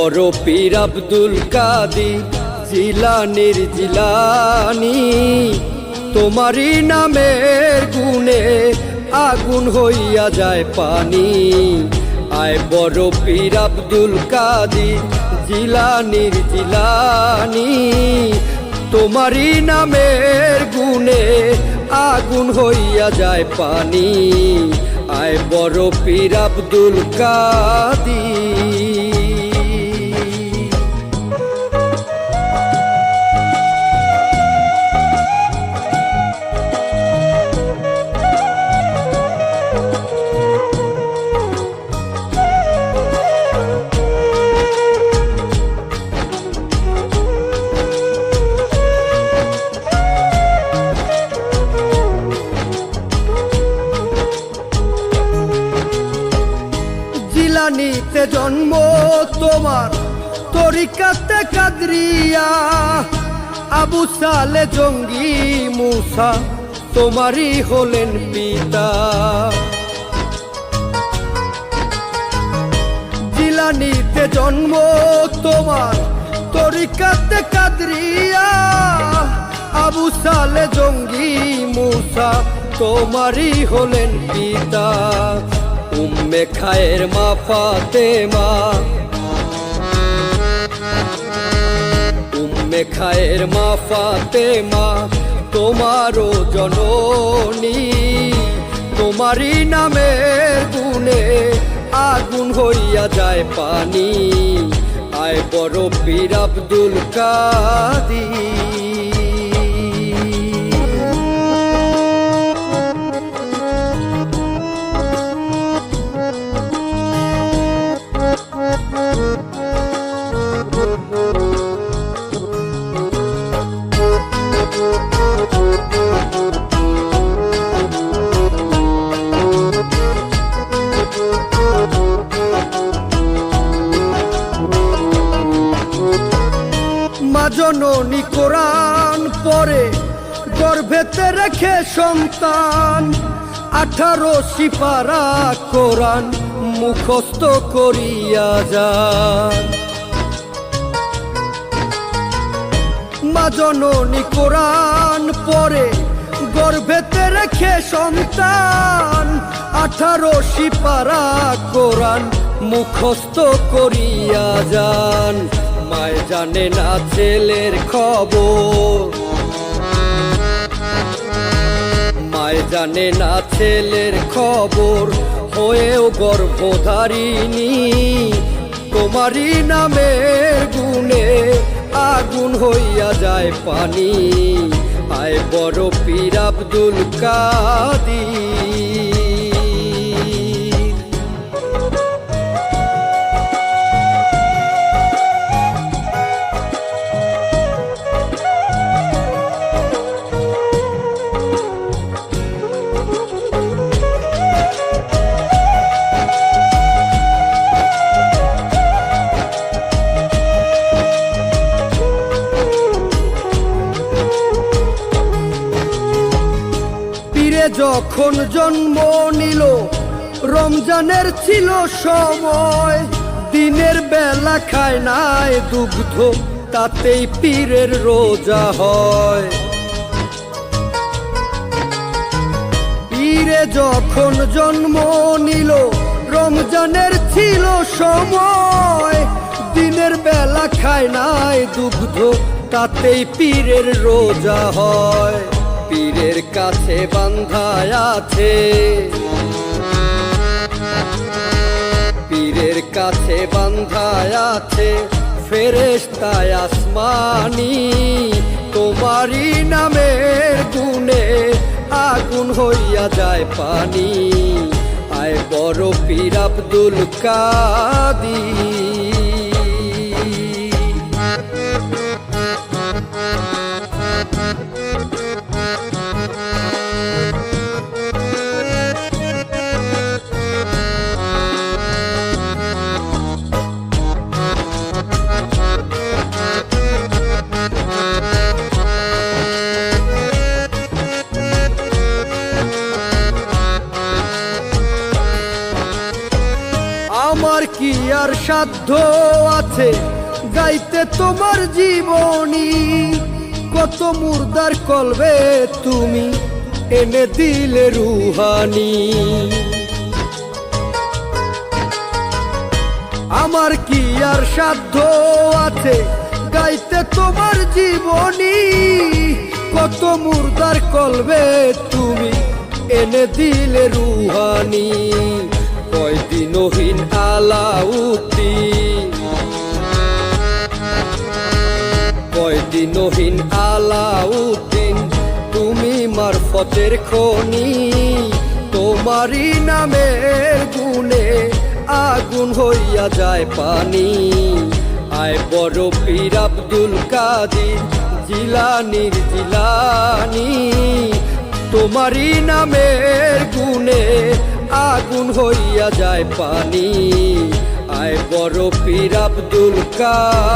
বড় পীর আব্দুল কাদির জিলানীর জিলানী, তোমারই নামের গুণে আগুন হইয়া যায় পানি। আয় বড় পীর আব্দুল কাদির জিলানীর জিলানী, তোমারই নামের গুণে আগুন হইয়া যায় পানি। আয় বড় পীর আব্দুল কাদির। জিলানীতে জন্ম তোমার, তরিকাতে কাদরিয়া, আবু সালে জঙ্গি মুসা তোমারই হলেন পিতা। জিলানীতে জন্ম তোমার, তরিকাতে কাদরিয়া, আবু সালে জঙ্গি মুসা তোমারই হলেন পিতা। উম্মে খায়ের মা ফাতেমা, উম্মে খায়ের মা ফাতেমা তোমারও জননী, তোমারই নামের গুণে আগুন হইয়া যায় পানি। আয় বড় পীর আব্দুল কাদির। মা জননী কোরআন পড়ে গর্ভেতে রেখে সন্তান, 18 সিপারা কোরআন মুখস্থ করিয়া যান। মা জননী কোরআন পড়ে গর্ভেতে রেখে সন্তান, 18 সিপারা কোরআন মুখস্থ করিয়া যান। মায় জানে না ছেলের খবর, মায় জানে না ছেলের খবর, হয়েও গর্ভধারিণী, তোমারই নামের গুণে আগুন হইয়া যায় পানি। আয় বড় পীর আব্দুল কাদির। যখন জন্ম নিল রমজানের ছিল সময়, দিনের বেলা খায় নাই দুগ্ধ, তাতেই পীরের রোজা হয়। পীরে যখন জন্ম নিল রমজানের ছিল সময়, দিনের বেলা খায় নাই দুগ্ধ, তাতেই পীরের রোজা হয়। পীরের কাছে বান্ধায় আছে, পীরের কাছে বান্ধায় আছে ফেরেশতায় আসমানি, তোমারই নামের গুণে আগুন হইয়া যায় পানি। আয় বড় পীর আব্দুল কাদির। আমার কি আর সাধ্য আছে গাইতে তোমার জীবনী? কত মুর্দার কলবে তুমি এনে দিলে রুহানি। আমার কি আর সাধ্য আছে গাইতে তোমার জীবনী? কত মুর্দার কলবে তুমি এনে দিলে রুহানি। কয়দিনহীন আলাউদ্দিন, কয়দিনহীন আলাউদ্দিন তুমি মারফতের খনি। তোমারই নামের গুণে আগুন হইয়া যায় পানি। আয় বড় পীর আব্দুল কাদের জিলানীর জিলানী, তোমারই নামের গুণে আগুন হইয়া যায় পানি। আয় বড় পীর আব্দুল কাদের।